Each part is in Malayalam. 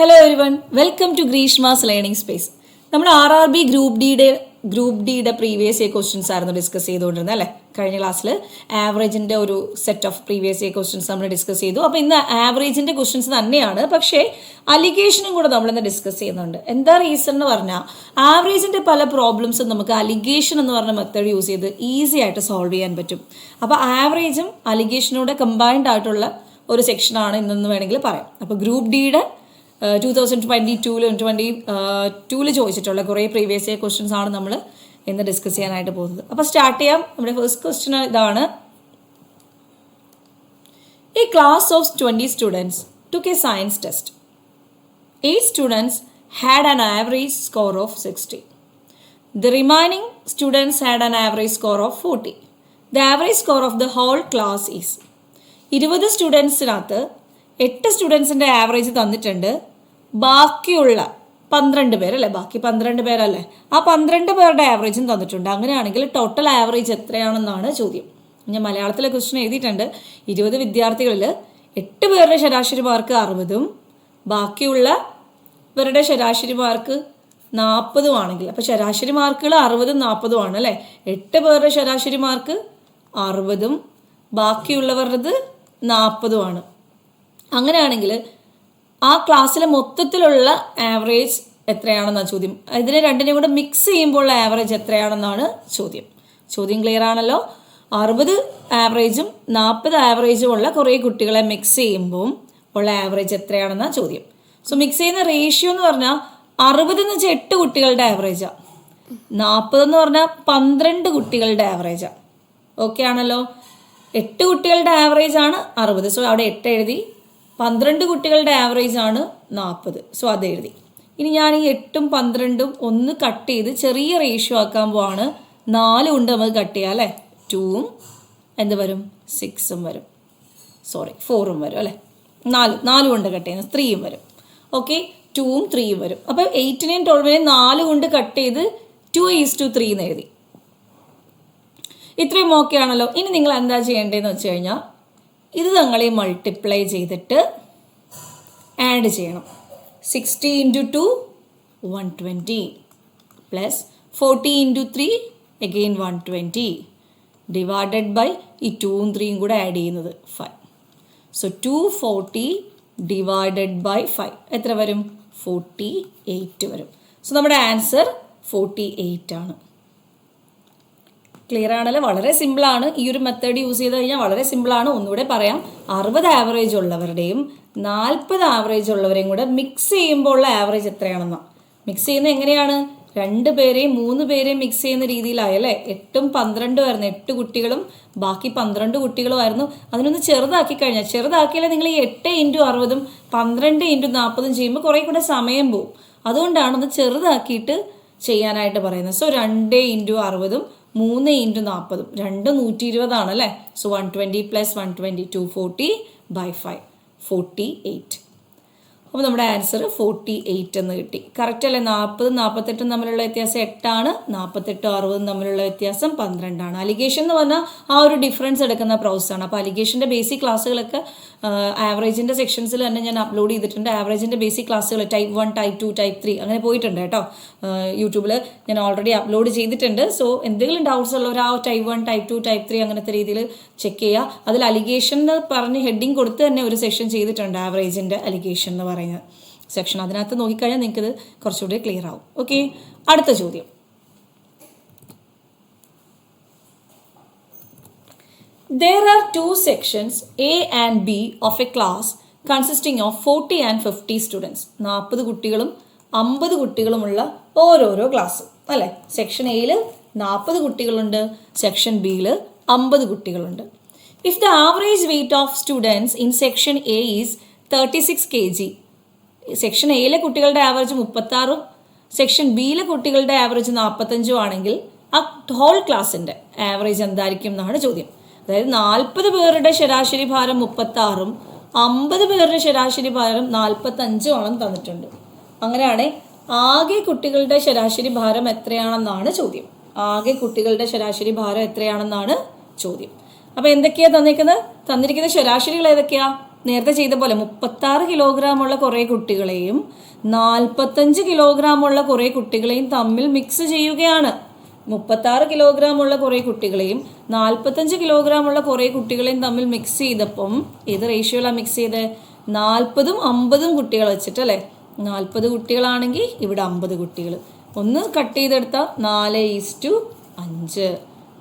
Hello everyone, welcome to Greeshma's learning space. നമ്മൾ RRB ഗ്രൂപ്പ് ഡിയുടെ പ്രീവിയസ് ഇയർ ക്വസ്റ്റ്യൻസ് ആയിരുന്നു ഡിസ്കസ് ചെയ്തുകൊണ്ടിരുന്നത് അല്ലേ. കഴിഞ്ഞ ക്ലാസ്സിൽ ആവറേജിൻ്റെ ഒരു set of previous year questions നമ്മൾ ഡിസ്കസ് ചെയ്തു. അപ്പോൾ ഇന്ന് ആവറേജിൻ്റെ ക്വസ്റ്റ്യൻസ് തന്നെയാണ്, പക്ഷേ അലിഗേഷനും കൂടെ നമ്മളിന്ന് ഡിസ്കസ് ചെയ്യുന്നുണ്ട്. എന്താ റീസൺ എന്ന് പറഞ്ഞാൽ ആവറേജിൻ്റെ പല പ്രോബ്ലംസും നമുക്ക് അലിഗേഷൻ എന്ന് പറഞ്ഞ മെത്തേഡ് യൂസ് ചെയ്ത് ഈസി ആയിട്ട് സോൾവ് ചെയ്യാൻ പറ്റും. അപ്പോൾ ആവറേജും അലിഗേഷനൂടെ കമ്പൈൻഡ് ആയിട്ടുള്ള ഒരു സെക്ഷനാണ് ഇന്നെന്ന് വേണമെങ്കിൽ പറയാം. അപ്പോൾ ഗ്രൂപ്പ് ഡിയുടെ 2022 ചോദിച്ചിട്ടുള്ള കുറേ പ്രീവിയസ് ഇയർ ക്വസ്റ്റ്യൻസ് ആണ് നമ്മൾ ഇന്ന് ഡിസ്കസ് ചെയ്യാനായിട്ട് പോകുന്നത്. അപ്പോൾ സ്റ്റാർട്ട് ചെയ്യാം. നമ്മുടെ ഫസ്റ്റ് ക്വസ്റ്റ്യൻ ഇതാണ്. A class of 20 students took a science test. 8 students had an average score of 60. The remaining students had an average score of 40. The average score of the whole class is 20 സ്റ്റുഡൻസിനകത്ത് 8 സ്റ്റുഡൻസിൻ്റെ average തന്നിട്ടുണ്ട്. ബാക്കിയുള്ള 12 പേരല്ലേ, ബാക്കി 12 പേരല്ലേ, ആ 12 പേരുടെ ആവറേജും തന്നിട്ടുണ്ട്. അങ്ങനെയാണെങ്കിൽ ടോട്ടൽ ആവറേജ് എത്രയാണെന്നാണ് ചോദ്യം. ഞാൻ മലയാളത്തിലെ ക്വസ്റ്റ്യൻ എഴുതിയിട്ടുണ്ട്. 20 വിദ്യാർത്ഥികളിൽ 8 പേരുടെ ശരാശരി മാർക്ക് 60ഉം ബാക്കിയുള്ളവരുടെ ശരാശരി മാർക്ക് 40ഉം ആണെങ്കിൽ, അപ്പോൾ ശരാശരി മാർക്കുകൾ 60ഉം 40ഉം ആണ് അല്ലേ. 8 പേരുടെ ശരാശരി മാർക്ക് 60ഉം ബാക്കിയുള്ളവരുടേത് 40ഉം ആണ്. അങ്ങനെയാണെങ്കിൽ ആ ക്ലാസ്സിലെ മൊത്തത്തിലുള്ള ആവറേജ് എത്രയാണെന്നാണ് ചോദ്യം. ഇതിനെ രണ്ടിനെയും കൂടെ മിക്സ് ചെയ്യുമ്പോൾ ആവറേജ് എത്രയാണെന്നാണ് ചോദ്യം. ചോദ്യം ക്ലിയർ ആണല്ലോ. 60 ആവറേജും 40 ആവറേജും ഉള്ള കുറേ കുട്ടികളെ മിക്സ് ചെയ്യുമ്പോൾ ഉള്ള ആവറേജ് എത്രയാണെന്നാണ് ചോദ്യം. സോ മിക്സ് ചെയ്യുന്ന റേഷ്യോ എന്ന് പറഞ്ഞാൽ 60 എന്ന് വെച്ചാൽ 8 കുട്ടികളുടെ ആവറേജാണ്, 40 എന്ന് പറഞ്ഞാൽ 12 കുട്ടികളുടെ ആവറേജാണ്. ഓക്കെ ആണല്ലോ. 8 കുട്ടികളുടെ ആവറേജ് ആണ് 60, സോ അവിടെ 8 എഴുതി. 12 കുട്ടികളുടെ ആവറേജ് ആണ് 40, സോ അത് എഴുതി. ഇനി ഞാൻ ഈ 8ഉം 12ഉം ഒന്ന് കട്ട് ചെയ്ത് ചെറിയ റേഷ്യോ ആക്കാൻ പോവാണ്. 4 കൊണ്ട് നമുക്ക് കട്ട് ചെയ്യാം അല്ലേ. 2ഉം എന്ത് വരും, 6ഉം വരും, 4ഉം വരും അല്ലേ. 4 കൊണ്ട് കട്ട് ചെയ്യുന്നത് 3ഉം വരും. ഓക്കെ, 2ഉം 3ഉം വരും. അപ്പോൾ 8നെയും 12നെയും 4 കൊണ്ട് കട്ട് ചെയ്ത് 2:3 എന്ന് എഴുതി. ഇത്രയും ഓക്കെ ആണല്ലോ. ഇനി നിങ്ങൾ എന്താ ചെയ്യേണ്ടതെന്ന് വെച്ച് കഴിഞ്ഞാൽ ഇത് തങ്ങളെ മൾട്ടിപ്ലൈ ചെയ്തിട്ട് ആഡ് ചെയ്യണം. 60 × 2 120 പ്ലസ് 40 × 3 അഗെയിൻ 120 ഡിവൈഡഡ് ബൈ ഈ 2ഉം 3ഉം കൂടെ ആഡ് ചെയ്യുന്നത് 5. സോ 240 ഡിവൈഡഡ് ബൈ 5 എത്ര വരും, 48 വരും. സോ നമ്മുടെ ആൻസർ 48 ആണ്. ക്ലിയർ ആണല്ലോ. വളരെ സിമ്പിളാണ്. ഈ ഒരു മെത്തേഡ് യൂസ് ചെയ്ത് കഴിഞ്ഞാൽ വളരെ സിമ്പിളാണ്. ഒന്നുകൂടെ പറയാം. 60 ആവറേജ് ഉള്ളവരുടെയും 40 ആവറേജ് ഉള്ളവരെയും കൂടെ മിക്സ് ചെയ്യുമ്പോൾ ഉള്ള ആവറേജ് എത്രയാണെന്നാണ്. മിക്സ് ചെയ്യുന്നത് എങ്ങനെയാണ്, 2 പേരെയും 3 പേരെയും മിക്സ് ചെയ്യുന്ന രീതിയിലായല്ലേ. 8ഉം 12ഉം ആയിരുന്നു, 8 കുട്ടികളും ബാക്കി 12 കുട്ടികളും ആയിരുന്നു. അതിനൊന്ന് ചെറുതാക്കി കഴിഞ്ഞാൽ, ചെറുതാക്കിയാലേ നിങ്ങൾ ഈ 8 × 60ഉം 12 × 40ഉം ചെയ്യുമ്പോൾ കുറേ കൂടെ സമയം പോവും. അതുകൊണ്ടാണ് ഒന്ന് ചെറുതാക്കിയിട്ട് ചെയ്യാനായിട്ട് പറയുന്നത്. സോ 2 × 60ഉം 3 × 40ഉം 120 ആണല്ലേ. സോ 120 + 120 240 / 5 48. അപ്പോൾ നമ്മുടെ ആൻസർ 48 എന്ന് കിട്ടി. കറക്റ്റ് അല്ലേ. 40ഉം 48ഉം തമ്മിലുള്ള വ്യത്യാസം 8 ആണ്, 48ഉം 60ഉം തമ്മിലുള്ള വ്യത്യാസം 12 ആണ്. അലിഗേഷൻ എന്ന് പറഞ്ഞാൽ ആ ഒരു ഡിഫറൻസ് എടുക്കുന്ന പ്രോസസ്സാണ്. അപ്പോൾ അലിഗേഷൻ്റെ ബേസിക് ക്ലാസ്സുകളൊക്കെ ആവറേജിൻ്റെ സെക്ഷൻസിൽ തന്നെ ഞാൻ അപ്ലോഡ് ചെയ്തിട്ടുണ്ട്. ആവറേജിൻ്റെ ബേസിക് ക്ലാസ്സുകൾ ടൈപ്പ് 1, ടൈപ്പ് 2, ടൈപ്പ് 3 അങ്ങനെ പോയിട്ടുണ്ട് കേട്ടോ. യൂട്യൂബിൽ ഞാൻ ഓൾറെഡി അപ്ലോഡ് ചെയ്തിട്ടുണ്ട്. സോ എന്തെങ്കിലും ഡൗട്ട്സ് ഉള്ളവർ ആ ടൈപ്പ് 1, ടൈപ്പ് 2, ടൈപ്പ് 3 അങ്ങനത്തെ രീതിയിൽ ചെക്ക് ചെയ്യുക. അതിൽ അലിഗേഷൻ എന്ന് പറഞ്ഞ് ഹെഡിങ് കൊടുത്ത് തന്നെ ഒരു സെക്ഷൻ ചെയ്തിട്ടുണ്ട്, ആവറേജിൻ്റെ അലിഗേഷൻ എന്ന് പറയുന്നത് സെക്ഷൻ. അതിനകത്ത് നോക്കിക്കഴിഞ്ഞാൽ നിങ്ങൾക്കിത് കുറച്ചുകൂടി ക്ലിയർ ആവും. ഓക്കെ, അടുത്ത ചോദ്യം. There are 2 sections A and B of a class consisting of 40 and 50 students. 40 കുട്ടികളും 50 കുട്ടികളുമുള്ള ഓരോരോ ക്ലാസ് അല്ലേ. സെക്ഷൻ എയിൽ 40 കുട്ടികളുണ്ട്, സെക്ഷൻ ബിയിൽ 50 കുട്ടികളുണ്ട്. If the average weight of students in section A is 36 kg, section എയിലെ കുട്ടികളുടെ ആവറേജ് 36ഉം സെക്ഷൻ ബിയിലെ കുട്ടികളുടെ ആവറേജ് 45ഉം ആണെങ്കിൽ ആ ഹോൾ ക്ലാസ്സിൻ്റെ ആവറേജ് എന്തായിരിക്കും എന്നാണ് ചോദ്യം. അതായത് 40 പേരുടെ ശരാശരി ഭാരം 36ഉം 50 പേരുടെ ശരാശരി ഭാരം 45ഉം ആണെന്ന് തന്നിട്ടുണ്ട്. അങ്ങനെയാണെങ്കിൽ ആകെ കുട്ടികളുടെ ശരാശരി ഭാരം എത്രയാണെന്നാണ് ചോദ്യം. ആകെ കുട്ടികളുടെ ശരാശരി ഭാരം എത്രയാണെന്നാണ് ചോദ്യം. അപ്പോൾ എന്തൊക്കെയാണ് തന്നിരിക്കുന്നത് ശരാശരികൾ ഏതൊക്കെയാണ്? നേരത്തെ ചെയ്ത പോലെ 36 കിലോഗ്രാമുള്ള കുറേ കുട്ടികളെയും 45 കിലോഗ്രാമുള്ള കുറേ കുട്ടികളെയും തമ്മിൽ മിക്സ് ചെയ്യുകയാണ്. 36 കിലോഗ്രാമുള്ള കുറേ കുട്ടികളെയും 45 കിലോഗ്രാമുള്ള കുറേ കുട്ടികളെയും തമ്മിൽ മിക്സ് ചെയ്തപ്പം ഏത് റേഷ്യോയിലാണ് മിക്സ് ചെയ്തത്? 40ഉം 50ഉം കുട്ടികൾ വെച്ചിട്ടല്ലേ. 40 കുട്ടികളാണെങ്കിൽ ഇവിടെ 50 കുട്ടികൾ. ഒന്ന് കട്ട് ചെയ്തെടുത്താൽ 4:5.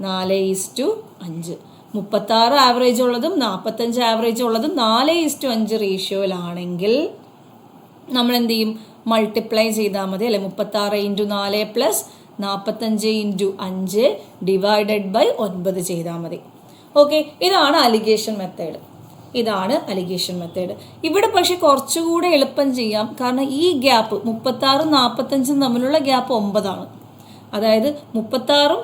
4:5. 36 ആവറേജ് ഉള്ളതും 45 ആവറേജ് ഉള്ളതും 4:5 റേഷ്യോയിലാണെങ്കിൽ നമ്മൾ എന്ത് ചെയ്യും? മൾട്ടിപ്ലൈ ചെയ്താൽ മതി അല്ലേ. 36 × 4 പ്ലസ് 45 × 5 ഡിവൈഡഡ് ബൈ 9 ചെയ്താൽ മതി. ഓക്കെ, ഇതാണ് അലിഗേഷൻ മെത്തേഡ്. ഇവിടെ പക്ഷെ കുറച്ചുകൂടെ എളുപ്പം ചെയ്യാം. കാരണം ഈ ഗ്യാപ്പ് 36ഉം 45ഉം തമ്മിലുള്ള ഗ്യാപ്പ് 9ആണ്. അതായത് 36ഉം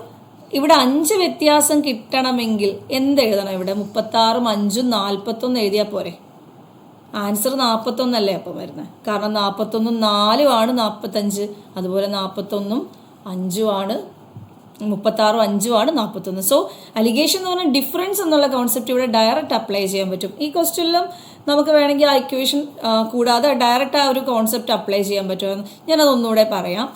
ഇവിടെ 5 വ്യത്യാസം കിട്ടണമെങ്കിൽ എന്തെഴുതണം? ഇവിടെ 36ഉം 5ഉം 41 എഴുതിയാൽ പോരെ? ആൻസർ 41 അല്ലേ അപ്പം വരുന്നത്. കാരണം 41ഉം 4ഉം ആണ് 45. അതുപോലെ 41ഉം 5ഉം ആണ് 36ഉം 5ഉം ആണ് 41. സോ അലിഗേഷൻ എന്ന് പറഞ്ഞാൽ ഡിഫറൻസ് എന്നുള്ള കോൺസെപ്റ്റ് ഇവിടെ ഡയറക്റ്റ് അപ്ലൈ ചെയ്യാൻ പറ്റും. ഈ ക്വസ്റ്റ്യനിലും നമുക്ക് വേണമെങ്കിൽ ആ ഇക്വേഷൻ കൂടാതെ ഡയറക്റ്റ് ആ ഒരു കോൺസെപ്റ്റ് അപ്ലൈ ചെയ്യാൻ പറ്റുമെന്ന് ഞാനതൊന്നുകൂടെ പറയാം.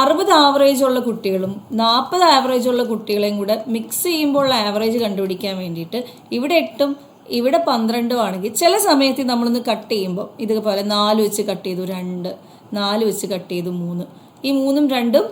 60 ആവറേജ് ഉള്ള കുട്ടികളും 40 ആവറേജ് ഉള്ള കുട്ടികളെയും കൂടെ മിക്സ് ചെയ്യുമ്പോൾ ആവറേജ് കണ്ടുപിടിക്കാൻ വേണ്ടിയിട്ട് ഇവിടെ 8ഉം ഇവിടെ 12ഉം ആണെങ്കിൽ ചില സമയത്ത് നമ്മളൊന്ന് കട്ട് ചെയ്യുമ്പോൾ ഇതുപോലെ 4 വെച്ച് കട്ട് ചെയ്തു 2, 4 വെച്ച് കട്ട് ചെയ്തു 3, ഈ 3ഉം 2ഉം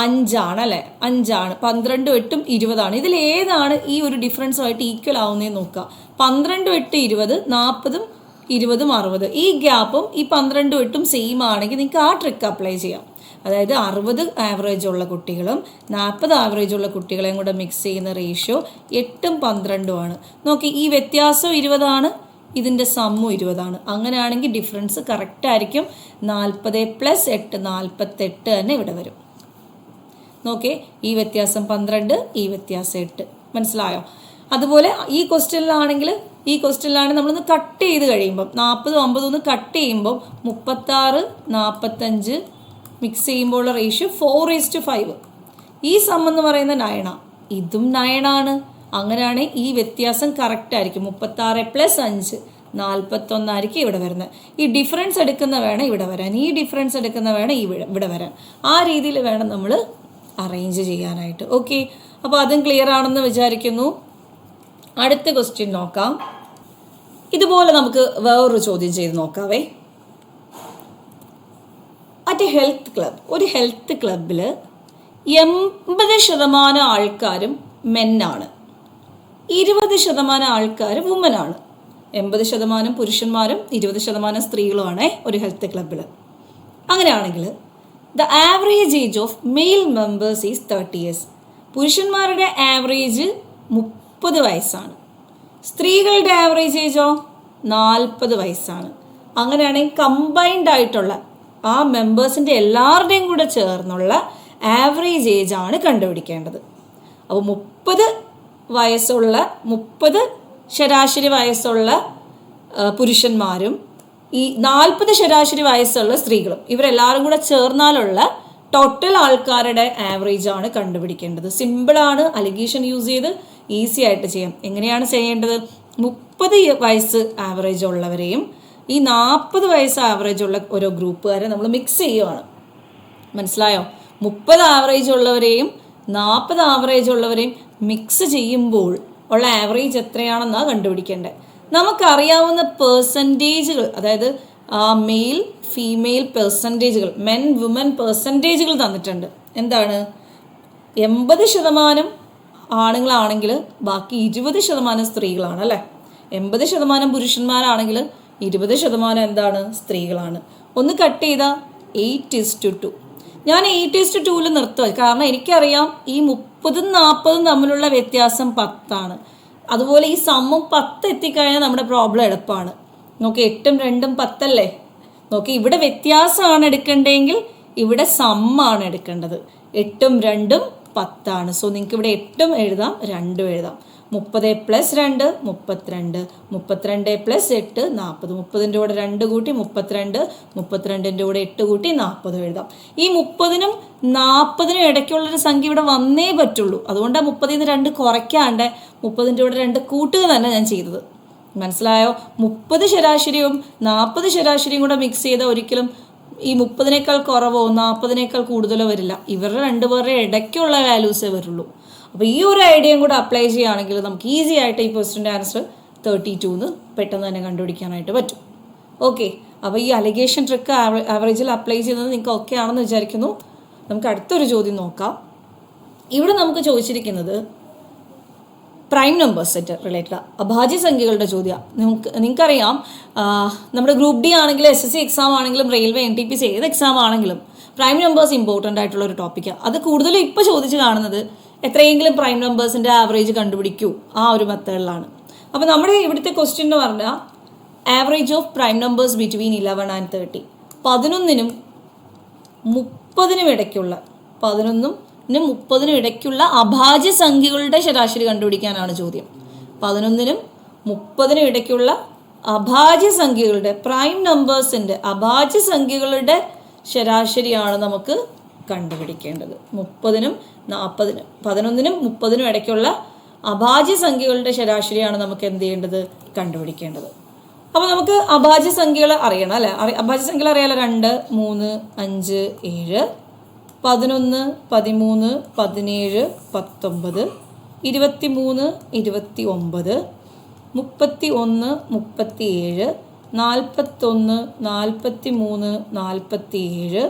5 ആണ് അല്ലേ. 5 ആണ്. 12ഉം 8ഉം 20 ആണ്. ഇതിൽ ഏതാണ് ഈ ഒരു ഡിഫറൻസുമായിട്ട് ഈക്വൽ ആവുന്നതെന്ന് നോക്കുക. 12ഉം 8ഉം 20, 40ഉം 20ഉം 60. ഈ ഗ്യാപ്പും ഈ 12ഉം 8ഉം സെയിം ആണെങ്കിൽ നിങ്ങൾക്ക് ആ ട്രിക്ക് അപ്ലൈ ചെയ്യാം. അതായത് 60 ആവറേജ് ഉള്ള കുട്ടികളും 40 ആവറേജ് ഉള്ള കുട്ടികളെയും കൂടെ മിക്സ് ചെയ്യുന്ന റേഷ്യോ 8ഉം 12ഉം ആണ്. നോക്കി, ഈ വ്യത്യാസം 20 ആണ്, ഇതിൻ്റെ സമ്മും 20 ആണ്. അങ്ങനെയാണെങ്കിൽ ഡിഫറൻസ് കറക്റ്റ് ആയിരിക്കും. 40 + 8 48 തന്നെ ഇവിടെ വരും. നോക്കേ, ഈ വ്യത്യാസം 12, ഈ വ്യത്യാസം 8. മനസ്സിലായോ? അതുപോലെ ഈ ക്വസ്റ്റ്യനിലാണ് നമ്മളൊന്ന് കട്ട് ചെയ്ത് കഴിയുമ്പം 40ഉം 50ഉം ഒന്ന് കട്ട് ചെയ്യുമ്പോൾ 36, 45 മിക്സ് ചെയ്യുമ്പോഴുള്ള റേഷ്യോ 4:5. ഈ സം എന്ന് പറയുന്നത് 9 ആണ്. ഇതും 9 ആണ്. അങ്ങനെയാണെങ്കിൽ ഈ വ്യത്യാസം കറക്റ്റ് ആയിരിക്കും. 36 + 5 41 ആയിരിക്കും ഇവിടെ വരുന്നത്. ഈ ഡിഫറൻസ് എടുക്കുന്ന വേണം ഇവിടെ വരാൻ, ഈ ഡിഫറൻസ് എടുക്കുന്ന വേണം ഇവിടെ വരാൻ. ആ രീതിയിൽ വേണം നമ്മൾ അറേഞ്ച് ചെയ്യാനായിട്ട്. ഓക്കെ, അപ്പോൾ അതും ക്ലിയർ ആണെന്ന് വിചാരിക്കുന്നു. അടുത്ത ക്വസ്റ്റ്യൻ നോക്കാം. ഇതുപോലെ നമുക്ക് വേറൊരു ചോദ്യം ചെയ്ത് നോക്കാവേ. അറ്റ് എ ഹെൽത്ത് ക്ലബ്, ഒരു ഹെൽത്ത് ക്ലബിൽ 80% ആൾക്കാരും മെന്നാണ്, 20% ആൾക്കാർ വുമനാണ്. 80% പുരുഷന്മാരും 20% സ്ത്രീകളുമാണേ ഒരു ഹെൽത്ത് ക്ലബിൽ. അങ്ങനെയാണെങ്കിൽ the average age of male members is 30 years. പുരുഷന്മാരുടെ ആവറേജ് 30 വയസ്സാണ്. സ്ത്രീകളുടെ ആവറേജ് ഏജോ 40 വയസ്സാണ്. അങ്ങനെയാണെങ്കിൽ കമ്പൈൻഡ് ആയിട്ടുള്ള ആ മെമ്പേഴ്സിൻ്റെ എല്ലാവരുടെയും കൂടെ ചേർന്നുള്ള ആവറേജ് ഏജ് ആണ് കണ്ടുപിടിക്കേണ്ടത്. അപ്പോൾ 30 ശരാശരി വയസ്സുള്ള പുരുഷന്മാരും ഈ 40 ശരാശരി വയസ്സുള്ള സ്ത്രീകളും ഇവരെല്ലാവരും കൂടെ ചേർന്നാലുള്ള ടോട്ടൽ ആൾക്കാരുടെ ആവറേജ് ആണ് കണ്ടുപിടിക്കേണ്ടത്. സിമ്പിളാണ്, അലിഗേഷൻ യൂസ് ചെയ്ത് ഈസി ആയിട്ട് ചെയ്യാം. എങ്ങനെയാണ് ചെയ്യേണ്ടത്? 30 വയസ്സ് ആവറേജ് ഉള്ളവരെയും ഈ 40 വയസ്സ് ആവറേജ് ഉള്ള ഓരോ ഗ്രൂപ്പുകാരെ നമ്മൾ മിക്സ് ചെയ്യുവാണ്. മനസ്സിലായോ? 30 ആവറേജ് ഉള്ളവരെയും 40 ആവറേജ് ഉള്ളവരെയും മിക്സ് ചെയ്യുമ്പോൾ ഉള്ള ആവറേജ് എത്രയാണെന്നാണ് കണ്ടുപിടിക്കേണ്ടത്. നമുക്കറിയാവുന്ന പെർസെൻറ്റേജുകൾ, അതായത് മെയിൽ ഫീമെയിൽ പെർസെൻറ്റേജുകൾ, മെൻ വുമൻ പെർസെൻറ്റേജുകൾ തന്നിട്ടുണ്ട്. എന്താണ്? 80% ആണുങ്ങളാണെങ്കിൽ ബാക്കി 20% സ്ത്രീകളാണ് അല്ലേ. 80% പുരുഷന്മാരാണെങ്കിൽ 20% എന്താണ്? സ്ത്രീകളാണ്. ഒന്ന് കട്ട് ചെയ്താൽ 8:2. ഞാൻ 8:2 നിർത്തുക, കാരണം എനിക്കറിയാം ഈ 30ഉം 40ഉം തമ്മിലുള്ള വ്യത്യാസം 10 അതുപോലെ ഈ സമ്മും 10 എത്തിക്കഴിഞ്ഞാൽ നമ്മുടെ പ്രോബ്ലം എളുപ്പമാണ്. നോക്കി, 8ഉം 2ഉം 10 അല്ലേ. നോക്കി, ഇവിടെ വ്യത്യാസമാണ് എടുക്കേണ്ടതെങ്കിൽ ഇവിടെ സമ്മാണ് എടുക്കേണ്ടത്. 8ഉം 2ഉം 10. സോ നിങ്ങൾക്ക് ഇവിടെ 8ഉം എഴുതാം 2ഉം എഴുതാം. 30 + 2 32, 32 + 8 40, 30ൻ്റെ കൂടെ 2 കൂട്ടി 32, 32ൻ്റെ കൂടെ 8 കൂട്ടി 40 എഴുതാം. ഈ 30നും 40നും ഇടയ്ക്കുള്ളൊരു സംഖ്യ ഇവിടെ വന്നേ പറ്റുള്ളൂ. അതുകൊണ്ടാണ് 30ൽ നിന്ന് 2 കുറയ്ക്കാണ്ട് 30ൻ്റെ കൂടെ 2 കൂട്ടുക തന്നെ ഞാൻ ചെയ്തത്. മനസ്സിലായോ? 30 ശരാശരിയും 40 ശരാശരിയും കൂടെ മിക്സ് ചെയ്താൽ ഒരിക്കലും ഈ 30-നേക്കാൾ കുറവോ 40-നേക്കാൾ കൂടുതലോ വരില്ല. ഇവരുടെ രണ്ടുപേരുടെ ഇടയ്ക്കുള്ള വാല്യൂസേ വരുള്ളൂ. അപ്പോൾ ഈ ഒരു ഐഡിയയും കൂടെ അപ്ലൈ ചെയ്യുകയാണെങ്കിൽ നമുക്ക് ഈസി ആയിട്ട് ഈ ക്വസ്റ്റിൻ്റെ ആൻസർ 32 എന്ന് പെട്ടെന്ന് തന്നെ കണ്ടുപിടിക്കാനായിട്ട് പറ്റും. ഓക്കെ, അപ്പോൾ ഈ അലിഗേഷൻ ട്രിക്ക് ആവറേജിൽ അപ്ലൈ ചെയ്യുന്നത് നിങ്ങൾക്ക് ഓക്കെ ആണെന്ന് വിചാരിക്കുന്നു. നമുക്ക് അടുത്തൊരു ചോദ്യം നോക്കാം. ഇവിടെ നമുക്ക് ചോദിച്ചിരിക്കുന്നത് പ്രൈം നമ്പേഴ്സ് സെറ്റ് റിലേറ്റഡ് അഭാജ്യ സംഖ്യകളുടെ ചോദ്യം. നിങ്ങൾക്കറിയാം, നമ്മുടെ ഗ്രൂപ്പ് ഡി ആണെങ്കിലും SSC എക്സാം ആണെങ്കിലും റെയിൽവേ NTPC ഏത് എക്സാം ആണെങ്കിലും പ്രൈം നമ്പേഴ്സ് ഇമ്പോർട്ടൻ്റ് ആയിട്ടുള്ള ഒരു ടോപ്പിക്കാണ്. അത് കൂടുതലും ഇപ്പോൾ ചോദിച്ച് കാണുന്നത് എത്രയെങ്കിലും പ്രൈം നമ്പേഴ്സിൻ്റെ ആവറേജ് കണ്ടുപിടിക്കൂ ആ ഒരു മെത്തേഡിലാണ്. അപ്പോൾ നമ്മുടെ ഇവിടുത്തെ ക്വസ്റ്റ്യൻ എന്ന് പറഞ്ഞാൽ average of prime numbers between 11 and 30, 11-നും 30-നും ഇടയ്ക്കുള്ള 11-നും 30-നും ഇടയ്ക്കുള്ള അഭാജ്യ സംഖ്യകളുടെ ശരാശരി കണ്ടുപിടിക്കാനാണ് ചോദ്യം. 11-നും 30-നും ഇടയ്ക്കുള്ള അഭാജ്യ സംഖ്യകളുടെ പ്രൈം നമ്പേഴ്സിൻ്റെ അഭാജ്യ സംഖ്യകളുടെ ശരാശരിയാണ് നമുക്ക് കണ്ടുപിടിക്കേണ്ടത്. 30-നും 40-നും 11-നും 30-നും ഇടയ്ക്കുള്ള അഭാജ്യ സംഖ്യകളുടെ ശരാശരിയാണ് നമുക്ക് എന്ത് ചെയ്യേണ്ടത്? കണ്ടുപിടിക്കേണ്ടത്. അപ്പോൾ നമുക്ക് അഭാജ്യ സംഖ്യകൾ അറിയണം അല്ലേ? അഭാജ്യ സംഖ്യകൾ അറിയാലോ. 2, 3, 5, 7, 11, 13, 17, 19, 23, 29, 31, 37, 41, 43, 47, 53,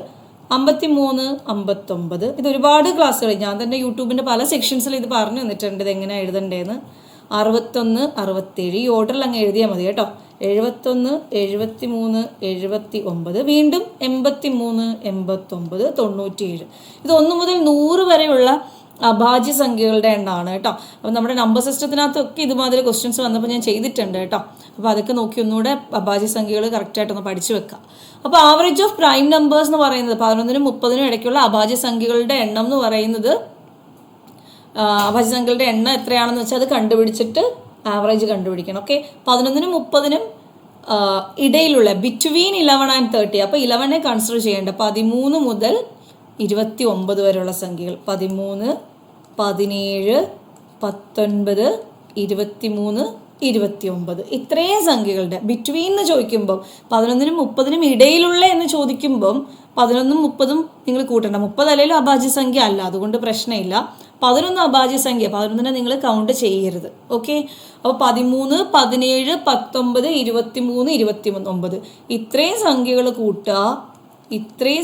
59. ഇത് ഒരുപാട് ക്ലാസ്സുകൾ ഞാൻ തന്നെ യൂട്യൂബിൻ്റെ പല സെക്ഷൻസിൽ ഇത് പറഞ്ഞു തന്നിട്ടുണ്ട് ഇതെങ്ങനെ എഴുതണ്ടേന്ന്. 61, 67 ഈ ഓർഡറിൽ അങ്ങ് എഴുതിയാൽ മതി കേട്ടോ. 71, 73, 79, വീണ്ടും 83, 89, 97. ഇത് 1 മുതൽ 100 വരെയുള്ള അഭാജ്യ സംഖ്യകളുടെ എണ്ണമാണ് കേട്ടോ. അപ്പോൾ നമ്മുടെ നമ്പർ സിസ്റ്റത്തിനകത്തൊക്കെ ഇതുമാതിരി ക്വസ്റ്റ്യൻസ് വന്നപ്പോൾ ഞാൻ ചെയ്തിട്ടുണ്ട് കേട്ടോ. അപ്പോൾ അതൊക്കെ നോക്കി ഒന്നുകൂടെ അഭാജ്യ സംഖ്യകൾ കറക്റ്റായിട്ടൊന്ന് പഠിച്ചു വെക്കാം. അപ്പോൾ ആവറേജ് ഓഫ് പ്രൈം നമ്പേഴ്സ് എന്ന് പറയുന്നത് 11-നും 30-നും ഇടയ്ക്കുള്ള അഭാജ്യ സംഖ്യകളുടെ എണ്ണം എന്ന് പറയുന്നത് അഭാജ്യ സംഖ്യകളുടെ എണ്ണം എത്രയാണെന്ന് വെച്ചാൽ അത് കണ്ടുപിടിച്ചിട്ട് ആവറേജ് കണ്ടുപിടിക്കണം. ഓക്കെ, 11-നും 30-നും ഇടയിലുള്ള ബിറ്റ്വീൻ 11 and 30. അപ്പോൾ 11-നെ കൺസിഡർ ചെയ്യേണ്ട 13 മുതൽ 29 വരെയുള്ള സംഖ്യകൾ 13, 17, 19, 23, 29 ഇത്രയും സംഖ്യകളുടെ ബിറ്റ്വീൻ എന്ന് ചോദിക്കുമ്പം 11-നും 30-നും ഇടയിലുള്ള എന്ന് ചോദിക്കുമ്പം 11-ഉം 30-ഉം നിങ്ങൾ കൂട്ടണ്ട. 30 അല്ലെങ്കിലും അഭാജ്യ സംഖ്യ അല്ല, അതുകൊണ്ട് പ്രശ്നമില്ല. 11 അഭാജ്യ സംഖ്യ, 11-നെ നിങ്ങൾ കൗണ്ട് ചെയ്യരുത്. ഓക്കെ, അപ്പോൾ 13, 17, 19, 23, 29 ഇത്രയും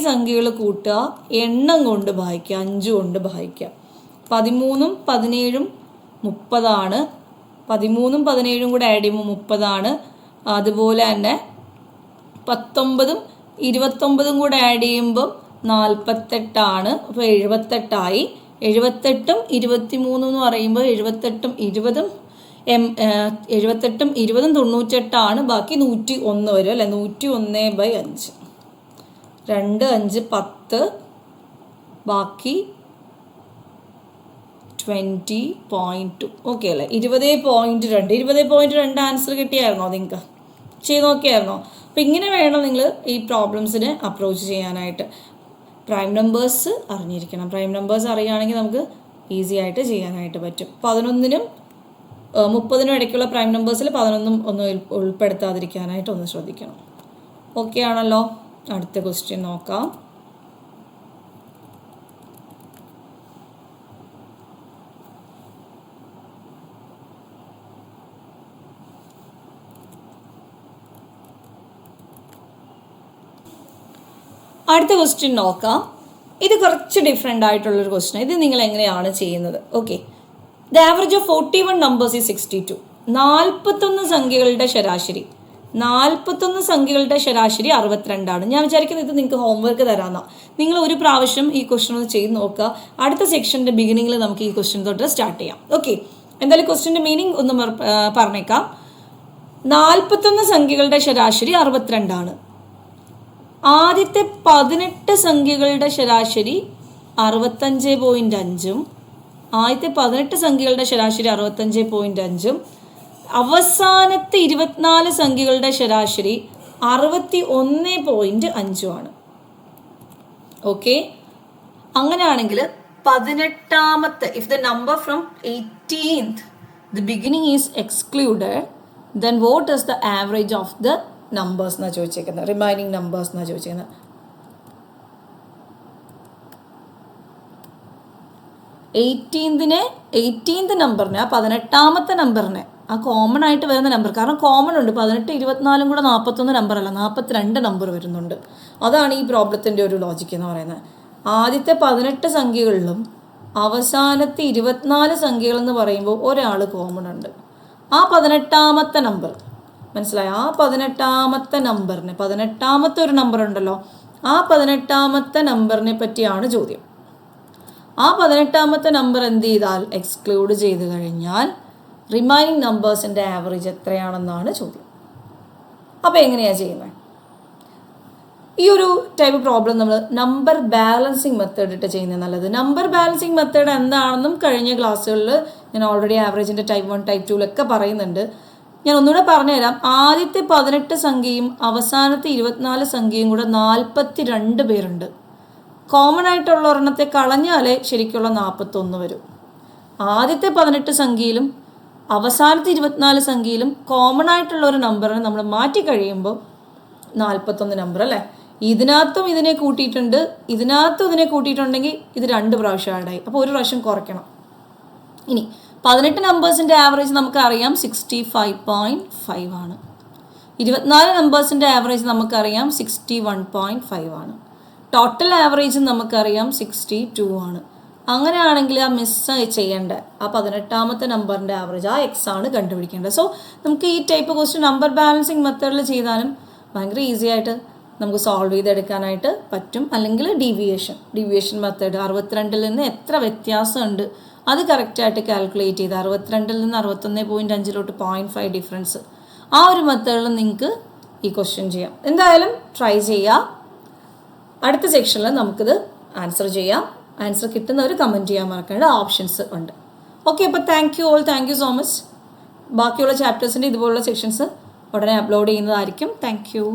സംഖ്യകൾ കൂട്ടുക, എണ്ണം കൊണ്ട് ഭാഗിക്കുക, 5 കൊണ്ട് ഭാഗിക്കുക. 13-ഉം 17-ഉം 30 13-ഉം 17-ഉം കൂടെ ആഡ് ചെയ്യുമ്പോൾ 30. അതുപോലെ തന്നെ 19-ഉം 29-ഉം കൂടെ ആഡ് ചെയ്യുമ്പോൾ 48. അപ്പോൾ 78 78-ഉം 23 എന്ന് പറയുമ്പോൾ 78-ഉം 20-ഉം 98, ബാക്കി 101 വരും അല്ലേ? 101/5 2, 5, 10 ബാക്കി 20.2. ഓക്കെ അല്ലേ? 20.2 20.2 ആൻസർ കിട്ടിയായിരുന്നോ? നിങ്ങൾക്ക് ചെയ്ത് നോക്കിയായിരുന്നോ? അപ്പോൾ ഇങ്ങനെ വേണം നിങ്ങൾ ഈ പ്രോബ്ലംസിനെ അപ്രോച്ച് ചെയ്യാനായിട്ട്. പ്രൈം നമ്പേഴ്സ് അറിഞ്ഞിരിക്കണം. പ്രൈം നമ്പേഴ്സ് അറിയുകയാണെങ്കിൽ നമുക്ക് ഈസി ആയിട്ട് ചെയ്യാനായിട്ട് പറ്റും. 11-നും 30-നും ഇടയ്ക്കുള്ള പ്രൈം നമ്പേഴ്സിൽ 11-ഉം ഒന്നും ഉൾപ്പെടുത്താതിരിക്കാനായിട്ട് ഒന്ന് ശ്രദ്ധിക്കണം. ഓക്കെ ആണല്ലോ? അടുത്ത ക്വസ്റ്റ്യൻ നോക്കാം. അടുത്ത ക്വസ്റ്റ്യൻ നോക്കാം. ഇത് കുറച്ച് ഡിഫറെൻ്റ് ആയിട്ടുള്ളൊരു ക്വസ്റ്റ്യൻ. ഇത് നിങ്ങൾ എങ്ങനെയാണ് ചെയ്യുന്നത്? Okay, the average of 41 numbers is 62. 41 സംഖ്യകളുടെ ശരാശരി 62 ഞാൻ വിചാരിക്കുന്നത് ഇത് നിങ്ങൾക്ക് ഹോംവർക്ക് തരാമെന്നാണ്. നിങ്ങൾ ഒരു പ്രാവശ്യം ഈ ക്വസ്റ്റ്യൻ ഒന്ന് ചെയ്ത് നോക്കുക. അടുത്ത സെക്ഷൻ്റെ ബിഗിനിങ്ങിൽ നമുക്ക് ഈ ക്വസ്റ്റ്യൻ തൊട്ട് സ്റ്റാർട്ട് ചെയ്യാം. ഓക്കെ, എന്തായാലും ക്വസ്റ്റ്യൻ്റെ മീനിങ് ഒന്ന് പറഞ്ഞേക്കാം. 41 സംഖ്യകളുടെ ശരാശരി 62. ആദ്യത്തെ 18 സംഖ്യകളുടെ ശരാശരി 65.5, ആദ്യത്തെ 18 സംഖ്യകളുടെ ശരാശരി 65.5, അവസാനത്തെ 24 സംഖ്യകളുടെ ശരാശരി 61.5. ഓക്കെ, അങ്ങനെയാണെങ്കിൽ 18ാമത്തെ, if the number from 18th the beginning is excluded, then what is the average of the numbers എന്നാണ് ചോദിച്ചേക്കുന്നത്, റിമൈനിങ് നമ്പേഴ്സ് എന്നാണ് ചോദിച്ചേക്കുന്നത്. 18th നമ്പറിനെ, ആ 18ാമത്തെ നമ്പറിനെ, ആ കോമൺ ആയിട്ട് വരുന്ന നമ്പർ, കാരണം കോമൺ ഉണ്ട് 18, 24 കൂടെ 41 നമ്പറല്ല, 42 നമ്പർ വരുന്നുണ്ട്. അതാണ് ഈ പ്രോബ്ലത്തിൻ്റെ ഒരു ലോജിക്ക് എന്ന് പറയുന്നത്. ആദ്യത്തെ 18 സംഖ്യകളിലും അവസാനത്തെ 24 സംഖ്യകളെന്ന് പറയുമ്പോൾ ഒരാൾ കോമൺ ഉണ്ട്. ആ 18ാമത്തെ നമ്പർ മനസ്സിലായോ? ആ 18ാമത്തെ നമ്പറിനെ, 18ാമത്തെ ഒരു നമ്പർ ഉണ്ടല്ലോ, ആ 18ാമത്തെ നമ്പറിനെ പറ്റിയാണ് ചോദ്യം. ആ 18ാമത്തെ നമ്പർ എന്ത് ചെയ്താൽ എക്സ്ക്ലൂഡ് ചെയ്ത് കഴിഞ്ഞാൽ റിമൈനിങ് നമ്പേഴ്സിൻ്റെ ആവറേജ് എത്രയാണെന്നാണ് ചോദ്യം. അപ്പോൾ എങ്ങനെയാണ് ചെയ്യുന്നത്? ഈ ഒരു ടൈപ്പ് പ്രോബ്ലം നമ്മൾ നമ്പർ ബാലൻസിങ് മെത്തേഡ് ഇട്ട് ചെയ്യുന്നത് നല്ലത്. നമ്പർ ബാലൻസിങ് മെത്തേഡ് എന്താണെന്നും കഴിഞ്ഞ ക്ലാസ്സുകളിൽ ഞാൻ ഓൾറെഡി ആവറേജിൻ്റെ ടൈപ്പ് 1 ടൈപ്പ് 2 പറയുന്നുണ്ട്. ഞാൻ ഒന്നുകൂടെ പറഞ്ഞുതരാം. ആദ്യത്തെ 18 സംഖ്യയും അവസാനത്തെ 24 സംഖ്യയും കൂടെ 42 പേരുണ്ട്. കോമൺ ആയിട്ടുള്ള ഒരെണ്ണത്തെ കളഞ്ഞാലേ ശരിക്കുള്ള 41 വരും. ആദ്യത്തെ 18 സംഖ്യയിലും അവസാനത്തെ 24 സംഖ്യയിലും കോമൺ ആയിട്ടുള്ള ഒരു നമ്പറിനെ നമ്മൾ മാറ്റി കഴിയുമ്പോൾ 41 നമ്പർ അല്ലേ. ഇതിനകത്തും ഇതിനെ കൂട്ടിയിട്ടുണ്ട്, ഇതിനകത്തും ഇതിനെ കൂട്ടിയിട്ടുണ്ടെങ്കിൽ ഇത് 2 പ്രാവശ്യം ആഡായി, അപ്പോൾ ഒരു പ്രാവശ്യം കുറയ്ക്കണം. ഇനി 18 നമ്പേഴ്സിൻ്റെ ആവറേജ് നമുക്കറിയാം 65.5 ആണ്. 24 നമ്പേഴ്സിൻ്റെ ആവറേജ് നമുക്കറിയാം 61.5 ആണ്. ടോട്ടൽ ആവറേജ് നമുക്കറിയാം 62 ആണ്. അങ്ങനെയാണെങ്കിൽ ആ മിസ് ചെയ്യേണ്ട ആ 18ാമത്തെ നമ്പറിൻ്റെ ആവറേജ്, ആ എക്സ് ആണ് കണ്ടുപിടിക്കേണ്ടത്. സോ നമുക്ക് ഈ ടൈപ്പ് ക്വസ്റ്റ്യൻ നമ്പർ ബാലൻസിങ് മെത്തേഡിൽ ചെയ്താലും ഭയങ്കര ഈസി ആയിട്ട് നമുക്ക് സോൾവ് ചെയ്തെടുക്കാനായിട്ട് പറ്റും. അല്ലെങ്കിൽ ഡീവിയേഷൻ മെത്തേഡ്, 62ൽ നിന്ന് എത്ര വ്യത്യാസമുണ്ട് അത് കറക്റ്റായിട്ട് കാൽക്കുലേറ്റ് ചെയ്ത് 62ൽ നിന്ന് 61.5 0.5 ഡിഫറൻസ്, ആ ഒരു മെത്തേഡിൽ നിങ്ങൾക്ക് ഈ ക്വസ്റ്റ്യൻ ചെയ്യാം. എന്തായാലും ട്രൈ ചെയ്യുക. അടുത്ത സെക്ഷനിൽ നമുക്കിത് ആൻസർ ചെയ്യാം. ആൻസർ കിട്ടുന്നവർ കമൻറ്റ് ചെയ്യാൻ മറക്കേണ്ട, ഓപ്ഷൻസ് ഉണ്ട്. ഓക്കെ, അപ്പോൾ താങ്ക് യു സോ മച്ച്. ബാക്കിയുള്ള ചാപ്റ്റേഴ്സിൻ്റെ ഇതുപോലുള്ള സെക്ഷൻസ് ഉടനെ അപ്ലോഡ് ചെയ്യുന്നതായിരിക്കും. Thank you.